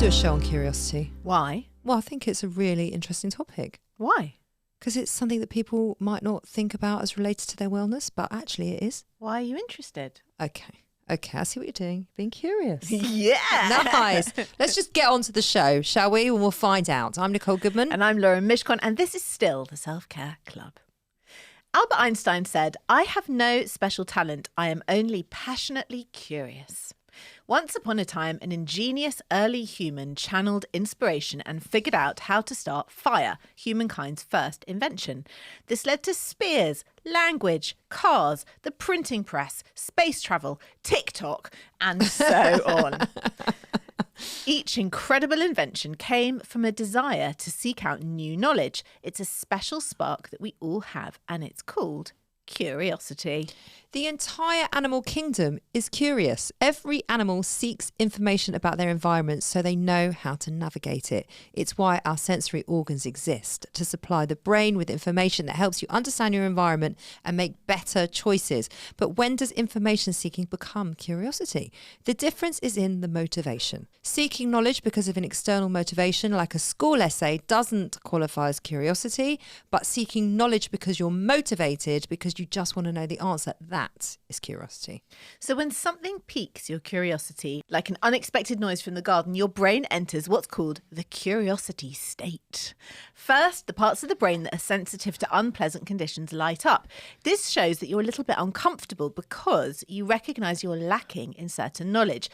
do a show on curiosity. Why? Well, I think it's a really interesting topic. Why? Because it's something that people might not think about as related to their wellness, but actually it is. Why are you interested? Okay, I see what you're doing. Being curious. Yeah. Nice. Let's just get on to the show, shall we? And we'll find out. I'm Nicole Goodman. And I'm Laura Mishcon, and this is still the Self-Care Club. Albert Einstein said, "I have no special talent. I am only passionately curious." Once upon a time, an ingenious early human channeled inspiration and figured out how to start fire, humankind's first invention. This led to spears, language, cars, the printing press, space travel, TikTok, and so on. Each incredible invention came from a desire to seek out new knowledge. It's a special spark that we all have, and it's called curiosity. The entire animal kingdom is curious. Every animal seeks information about their environment so they know how to navigate it. It's why our sensory organs exist, to supply the brain with information that helps you understand your environment and make better choices. But when does information seeking become curiosity? The difference is in the motivation. Seeking knowledge because of an external motivation, like a school essay, doesn't qualify as curiosity, but seeking knowledge because you're motivated, because you just want to know the answer, that is curiosity. So when something piques your curiosity, like an unexpected noise from the garden, your brain enters what's called the curiosity state. First, the parts of the brain that are sensitive to unpleasant conditions light up. This shows that you're a little bit uncomfortable because you recognise you're lacking in certain knowledge.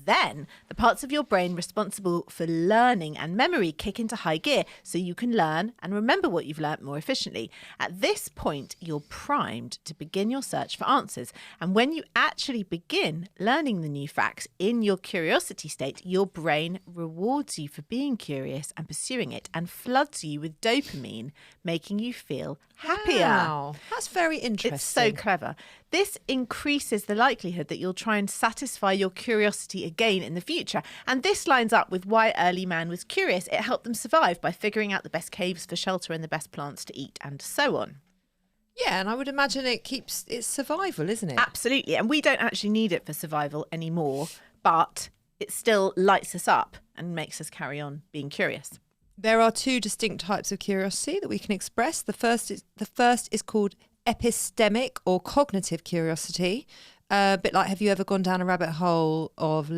Then, the parts of your brain responsible for learning and memory kick into high gear so you can learn and remember what you've learnt more efficiently. At this point, you're primed to begin your search for answers. And when you actually begin learning the new facts in your curiosity state, your brain rewards you for being curious and pursuing it and floods you with dopamine, making you feel happier. Wow, that's very interesting. It's so clever. This increases the likelihood that you'll try and satisfy your curiosity again in the future. And this lines up with why early man was curious. It helped them survive by figuring out the best caves for shelter and the best plants to eat and so on. Yeah, and I would imagine it's survival, isn't it? Absolutely. And we don't actually need it for survival anymore, but it still lights us up and makes us carry on being curious. There are two distinct types of curiosity that we can express. The first is called epistemic or cognitive curiosity. A bit like, have you ever gone down a rabbit hole of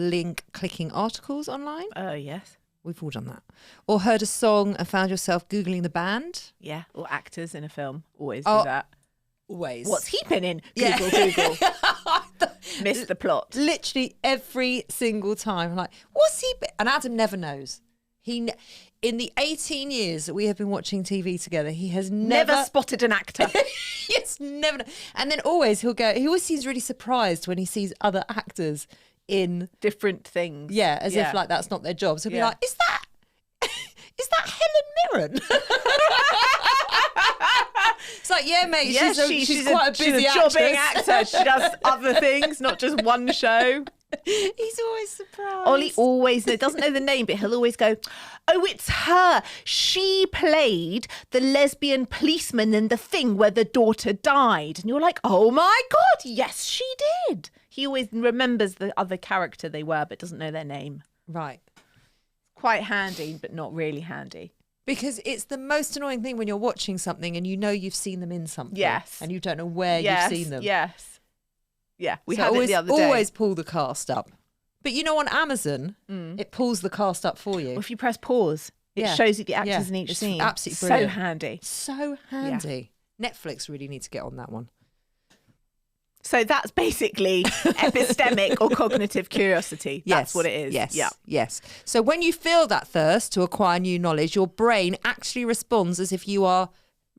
clicking articles online? Oh, yes. We've all done that. Or heard a song and found yourself Googling the band? Yeah, or actors in a film always do that. Always. What's he been in? Google. Missed the plot. Literally every single time. I'm like, what's he been? And Adam never knows. In the 18 years that we have been watching TV together, he has never spotted an actor. Yes, never. And then always he always seems really surprised when he sees other actors in different things. Yeah, as if like that's not their job. So he'll be like, is that Helen Mirren? It's like, yeah, mate, yeah, she's quite a busy jobbing actor. She does other things, not just one show. He's always surprised. Ollie doesn't know the name, but he'll always go, "Oh, it's her. She played the lesbian policeman in The Thing where the daughter died." And you're like, "Oh my God, yes, she did." He always remembers the other character they were, but doesn't know their name. Right. Quite handy, but not really handy. Because it's the most annoying thing when you're watching something and you know you've seen them in something. Yes. And you don't know where you've seen them. Yes. Yeah, we so had always, it the other day. Always pull the cast up. But you know, on Amazon, it pulls the cast up for you. Well, if you press pause, it shows you the actors in each it's scene. Absolutely brilliant. So handy. So handy. Yeah. Netflix really need to get on that one. So that's basically epistemic or cognitive curiosity. That's what it is. Yes. Yeah. Yes. So when you feel that thirst to acquire new knowledge, your brain actually responds as if you are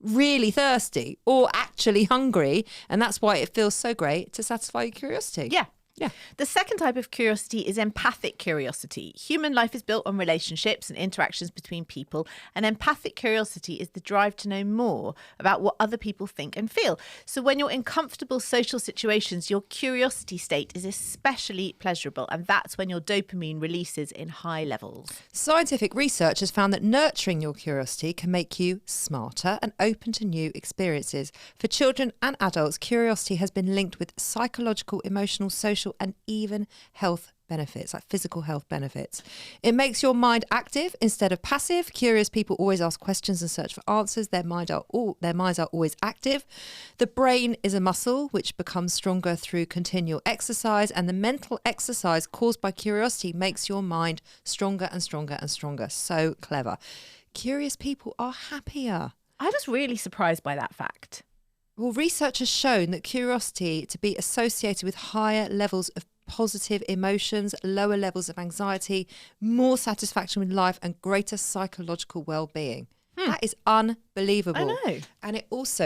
really thirsty or actually hungry. And that's why it feels so great to satisfy your curiosity. Yeah. Yeah. The second type of curiosity is empathic curiosity. Human life is built on relationships and interactions between people, and empathic curiosity is the drive to know more about what other people think and feel. So when you're in comfortable social situations, your curiosity state is especially pleasurable, and that's when your dopamine releases in high levels. Scientific research has found that nurturing your curiosity can make you smarter and open to new experiences. For children and adults, curiosity has been linked with psychological, emotional, social, and even health benefits, like physical health benefits. It makes your mind active instead of passive. Curious people always ask questions and search for answers. Their minds are always active. The brain is a muscle which becomes stronger through continual exercise, and the mental exercise caused by curiosity makes your mind stronger and stronger and stronger. So clever. Curious people are happier. I was really surprised by that fact. Well, research has shown that curiosity to be associated with higher levels of positive emotions, lower levels of anxiety, more satisfaction with life, and greater psychological well-being. That is unbelievable. I know. And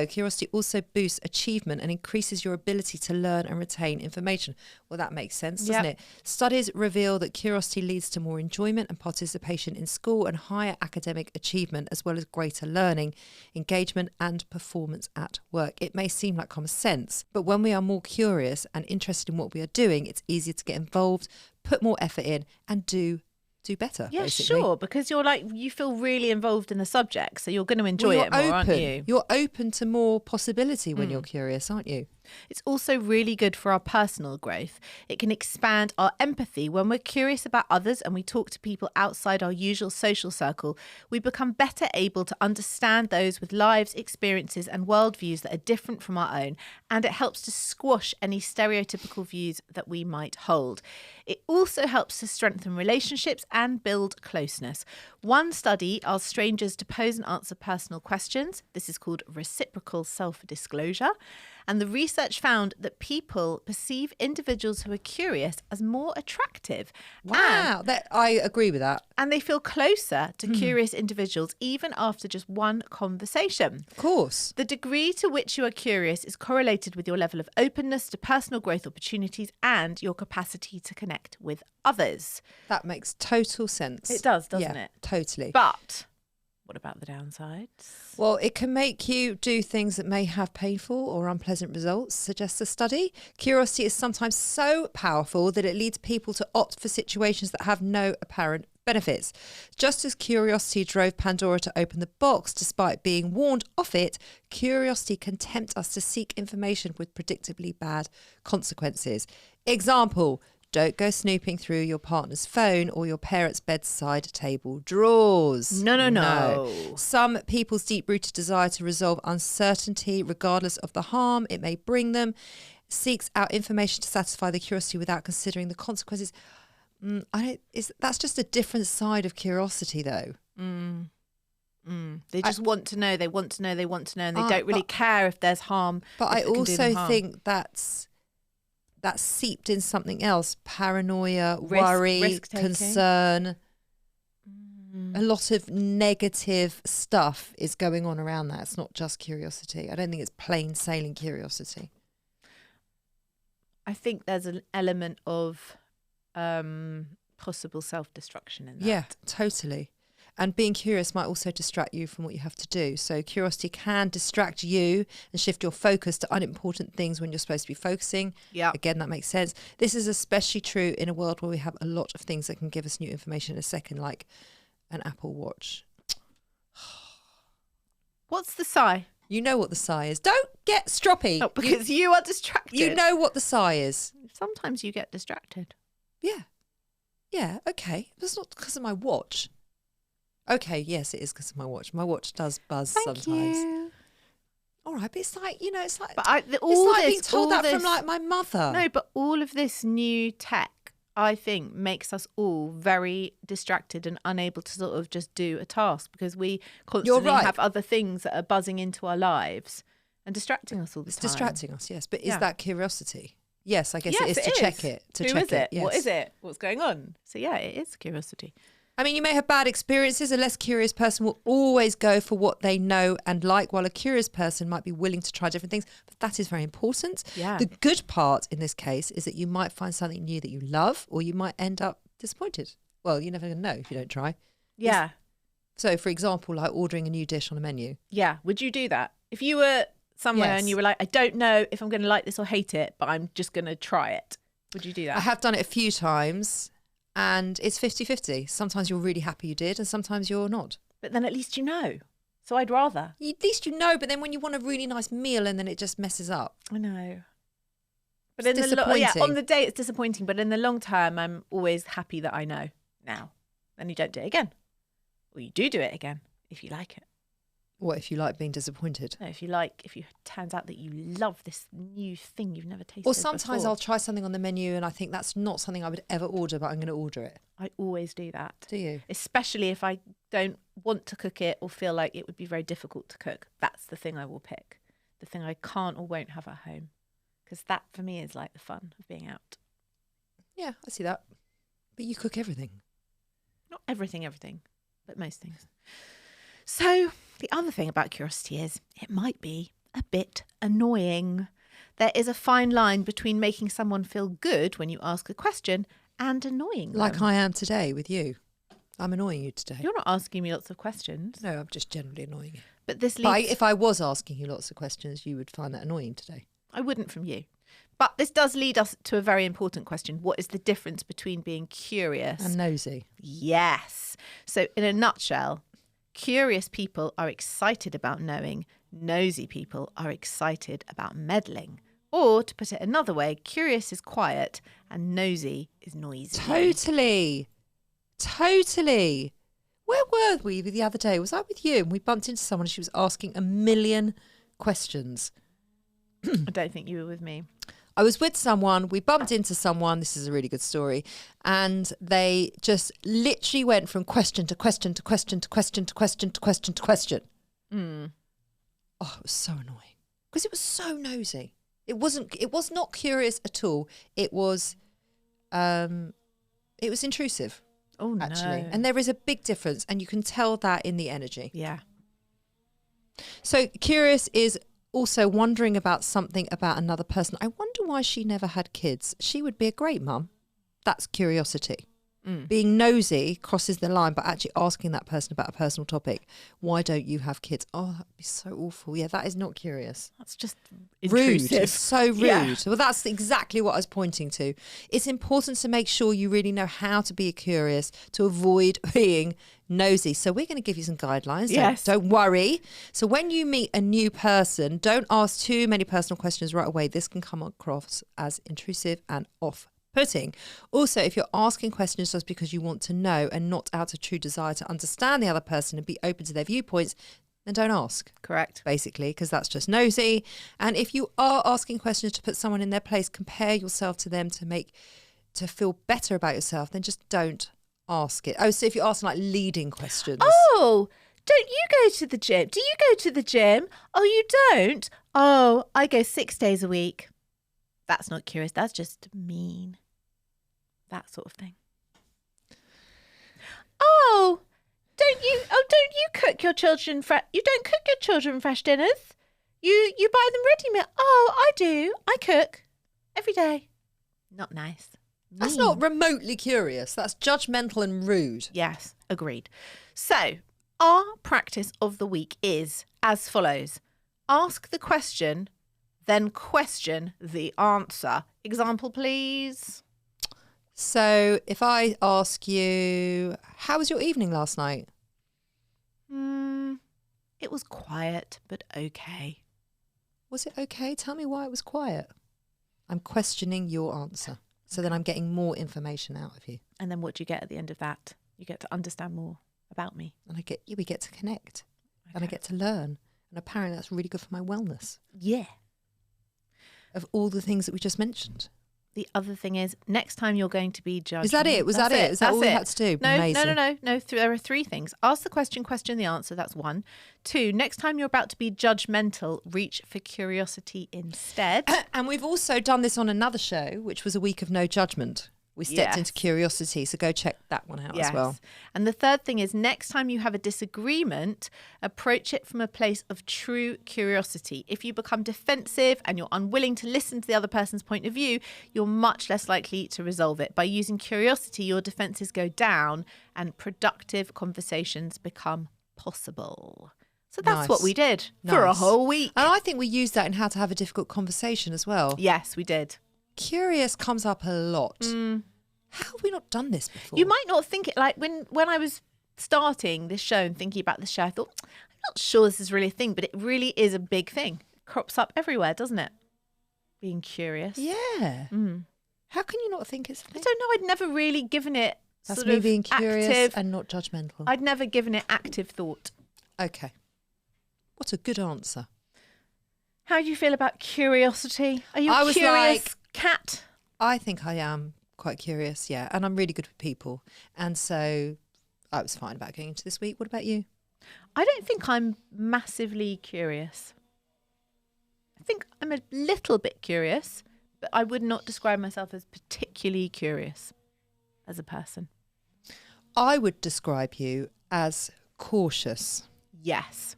curiosity also boosts achievement and increases your ability to learn and retain information. Well, that makes sense, doesn't it? Studies reveal that curiosity leads to more enjoyment and participation in school and higher academic achievement, as well as greater learning, engagement, and performance at work. It may seem like common sense, but when we are more curious and interested in what we are doing, it's easier to get involved, put more effort in, and do better. Yeah, basically. sure, because you feel really involved in the subject, so you're going to enjoy it more, aren't you? You're open to more possibility when you're curious, aren't you? It's also really good for our personal growth. It can expand our empathy. When we're curious about others and we talk to people outside our usual social circle, we become better able to understand those with lives, experiences, and worldviews that are different from our own, and it helps to squash any stereotypical views that we might hold. It also helps to strengthen relationships and build closeness. One study asked strangers to pose and answer personal questions. This is called reciprocal self-disclosure. And the research found that people perceive individuals who are curious as more attractive. Wow, I agree with that. And they feel closer to curious individuals even after just one conversation. Of course. The degree to which you are curious is correlated with your level of openness to personal growth opportunities and your capacity to connect with others. That makes total sense. It does, doesn't it? Totally. But what about the downsides? Well, it can make you do things that may have painful or unpleasant results, suggests a study. Curiosity is sometimes so powerful that it leads people to opt for situations that have no apparent benefits. Just as curiosity drove Pandora to open the box despite being warned off it, curiosity can tempt us to seek information with predictably bad consequences. Example: don't go snooping through your partner's phone or your parents' bedside table drawers. No. Some people's deep-rooted desire to resolve uncertainty, regardless of the harm it may bring them, seeks out information to satisfy the curiosity without considering the consequences. That's just a different side of curiosity, though. They just want to know. They want to know. They want to know, and they don't really care if there's harm. But I also think that's seeped in something else: paranoia, worry, concern. A lot of negative stuff is going on around that. It's not just curiosity. I don't think it's plain sailing curiosity. I think there's an element of possible self-destruction in that. Yeah, totally. And being curious might also distract you from what you have to do. So curiosity can distract you and shift your focus to unimportant things when you're supposed to be focusing. Yeah. Again, that makes sense. This is especially true in a world where we have a lot of things that can give us new information in a second, like an Apple Watch. What's the sigh? You know what the sigh is. Don't get stroppy. Oh, because you are distracted. You know what the sigh is. Sometimes you get distracted. Yeah. Yeah, okay. That's not because of my watch. Okay, yes, it is because of my watch. My watch does buzz sometimes. You. All right, but it's like, it's like, But it's like being told that from like my mother. No, but all of this new tech, I think, makes us all very distracted and unable to sort of just do a task because we constantly have other things that are buzzing into our lives and distracting us all the time. It's distracting us, yes. But is that curiosity? Yes, I guess yes, it is to check it. Who is it? Yes. What is it? What's going on? So yeah, it is curiosity. I mean, you may have bad experiences. A less curious person will always go for what they know and like, while a curious person might be willing to try different things. But that is very important. Yeah. The good part in this case is that you might find something new that you love, or you might end up disappointed. Well, you're never going to know if you don't try. Yeah. So, for example, like ordering a new dish on a menu. Yeah. Would you do that? If you were somewhere and you were like, I don't know if I'm going to like this or hate it, but I'm just going to try it. Would you do that? I have done it a few times. And it's 50-50. Sometimes you're really happy you did, and sometimes you're not. But then at least you know. So I'd rather. At least you know, but then when you want a really nice meal and then it just messes up. I know. But It's in disappointing. on the day it's disappointing, but in the long term, I'm always happy that I know now. And you don't do it again. Or you do it again if you like it. What if you like being disappointed? No, if it turns out that you love this new thing you've never tasted Or sometimes before. I'll try something on the menu and I think that's not something I would ever order, but I'm going to order it. I always do that. Do you? Especially if I don't want to cook it or feel like it would be very difficult to cook. That's the thing I will pick. The thing I can't or won't have at home. Because that, for me, is like the fun of being out. Yeah, I see that. But you cook everything. Not everything, but most things. So the other thing about curiosity is it might be a bit annoying. There is a fine line between making someone feel good when you ask a question and annoying them. Like I am today with you. I'm annoying you today. You're not asking me lots of questions. No, I'm just generally annoying you. But this But leads... if I was asking you lots of questions, you would find that annoying today. I wouldn't from you. But this does lead us to a very important question. What is the difference between being curious And nosy. Yes. So in a nutshell, curious people are excited about knowing. Nosy people are excited about meddling. Or to put it another way, curious is quiet and nosy is noisy. Totally. Where were we the other day? Was I with you? And we bumped into someone and she was asking a million questions. I don't think you were with me. I was with someone, we bumped into someone, this is a really good story, and they just literally went from question to question to question to question to question to question to question. Mm. Oh, it was so annoying because it was so nosy. It was not curious at all. It was intrusive. Oh, no. Actually. And there is a big difference and you can tell that in the energy. Yeah. So curious is also wondering about something about another person. I wonder why she never had kids. She would be a great mum. That's curiosity. Being nosy crosses the line, but actually asking that person about a personal topic. Why don't you have kids? Oh, that'd be so awful. Yeah, that is not curious. That's just Rude. intrusive. It's so rude. Yeah. Well, that's exactly what I was pointing to. It's important to make sure you really know how to be curious to avoid being nosy. So we're going to give you some guidelines. Yes. Don't worry. So when you meet a new person, don't ask too many personal questions right away. This can come across as intrusive and off-putting. Also, if you're asking questions just because you want to know and not out of true desire to understand the other person and be open to their viewpoints, then don't ask. Correct. Basically, because that's just nosy. And if you are asking questions to put someone in their place, compare yourself to them to feel better about yourself, then just don't ask it. Oh, so if you're asking like leading questions. Oh, don't you go to the gym? Do you go to the gym? Oh, you don't? Oh, I go 6 days a week. That's not curious. That's just mean. That sort of thing. Oh, don't you cook your children you don't cook your children fresh dinners? You buy them ready meal. Oh, I do. I cook every day. Not nice. That's Mean. not remotely curious. That's judgmental and rude. Yes, agreed. So, our practice of the week is as follows. Ask the question, then question the answer. Example, please. So if I ask you, how was your evening last night? It was quiet, but okay. Was it okay? Tell me why it was quiet. I'm questioning your answer. So then I'm getting more information out of you. And then what do you get at the end of that? You get to understand more about me. And we get to connect. Okay. And I get to learn. And apparently that's really good for my wellness. Yeah. Of all the things that we just mentioned. The other thing is, next time you're going to be judged. Is that it? Was that it? Is that all we had to do? No, Amazing. No. There are 3 things. Ask the question, question the answer. That's 1. 2, next time you're about to be judgmental, reach for curiosity instead. And we've also done this on another show, which was a week of no judgment. We stepped into curiosity, so go check that one out as well. And the third thing is, next time you have a disagreement, approach it from a place of true curiosity. If you become defensive and you're unwilling to listen to the other person's point of view, you're much less likely to resolve it. By using curiosity, your defenses go down and productive conversations become possible. So that's what we did for a whole week. And I think we used that in how to have a difficult conversation as well. Yes, we did. Curious comes up a lot. How have we not done this before? You might not think it, like when I was starting this show and thinking about this show, I thought, I'm not sure this is really a thing, but it really is a big thing. It crops up everywhere, doesn't it? being curious. Yeah. How can you not think it's I funny? don't know. I'd never really given it That's sort me of being curious active. and not judgmental. I'd never given it active thought. Okay. What a good answer. How do you feel about curiosity? Are you I a was curious like- cat? I think I am quite curious, yeah. And I'm really good with people. And so I was fine about going into this week. What about you? I don't think I'm massively curious. I think I'm a little bit curious, but I would not describe myself as particularly curious as a person. I would describe you as cautious, Yes.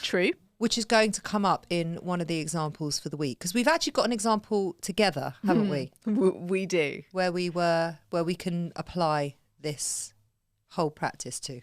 True. which is going to come up in one of the examples for the week. Because we've actually got an example together, haven't we? We do. Where we can apply this whole practice to.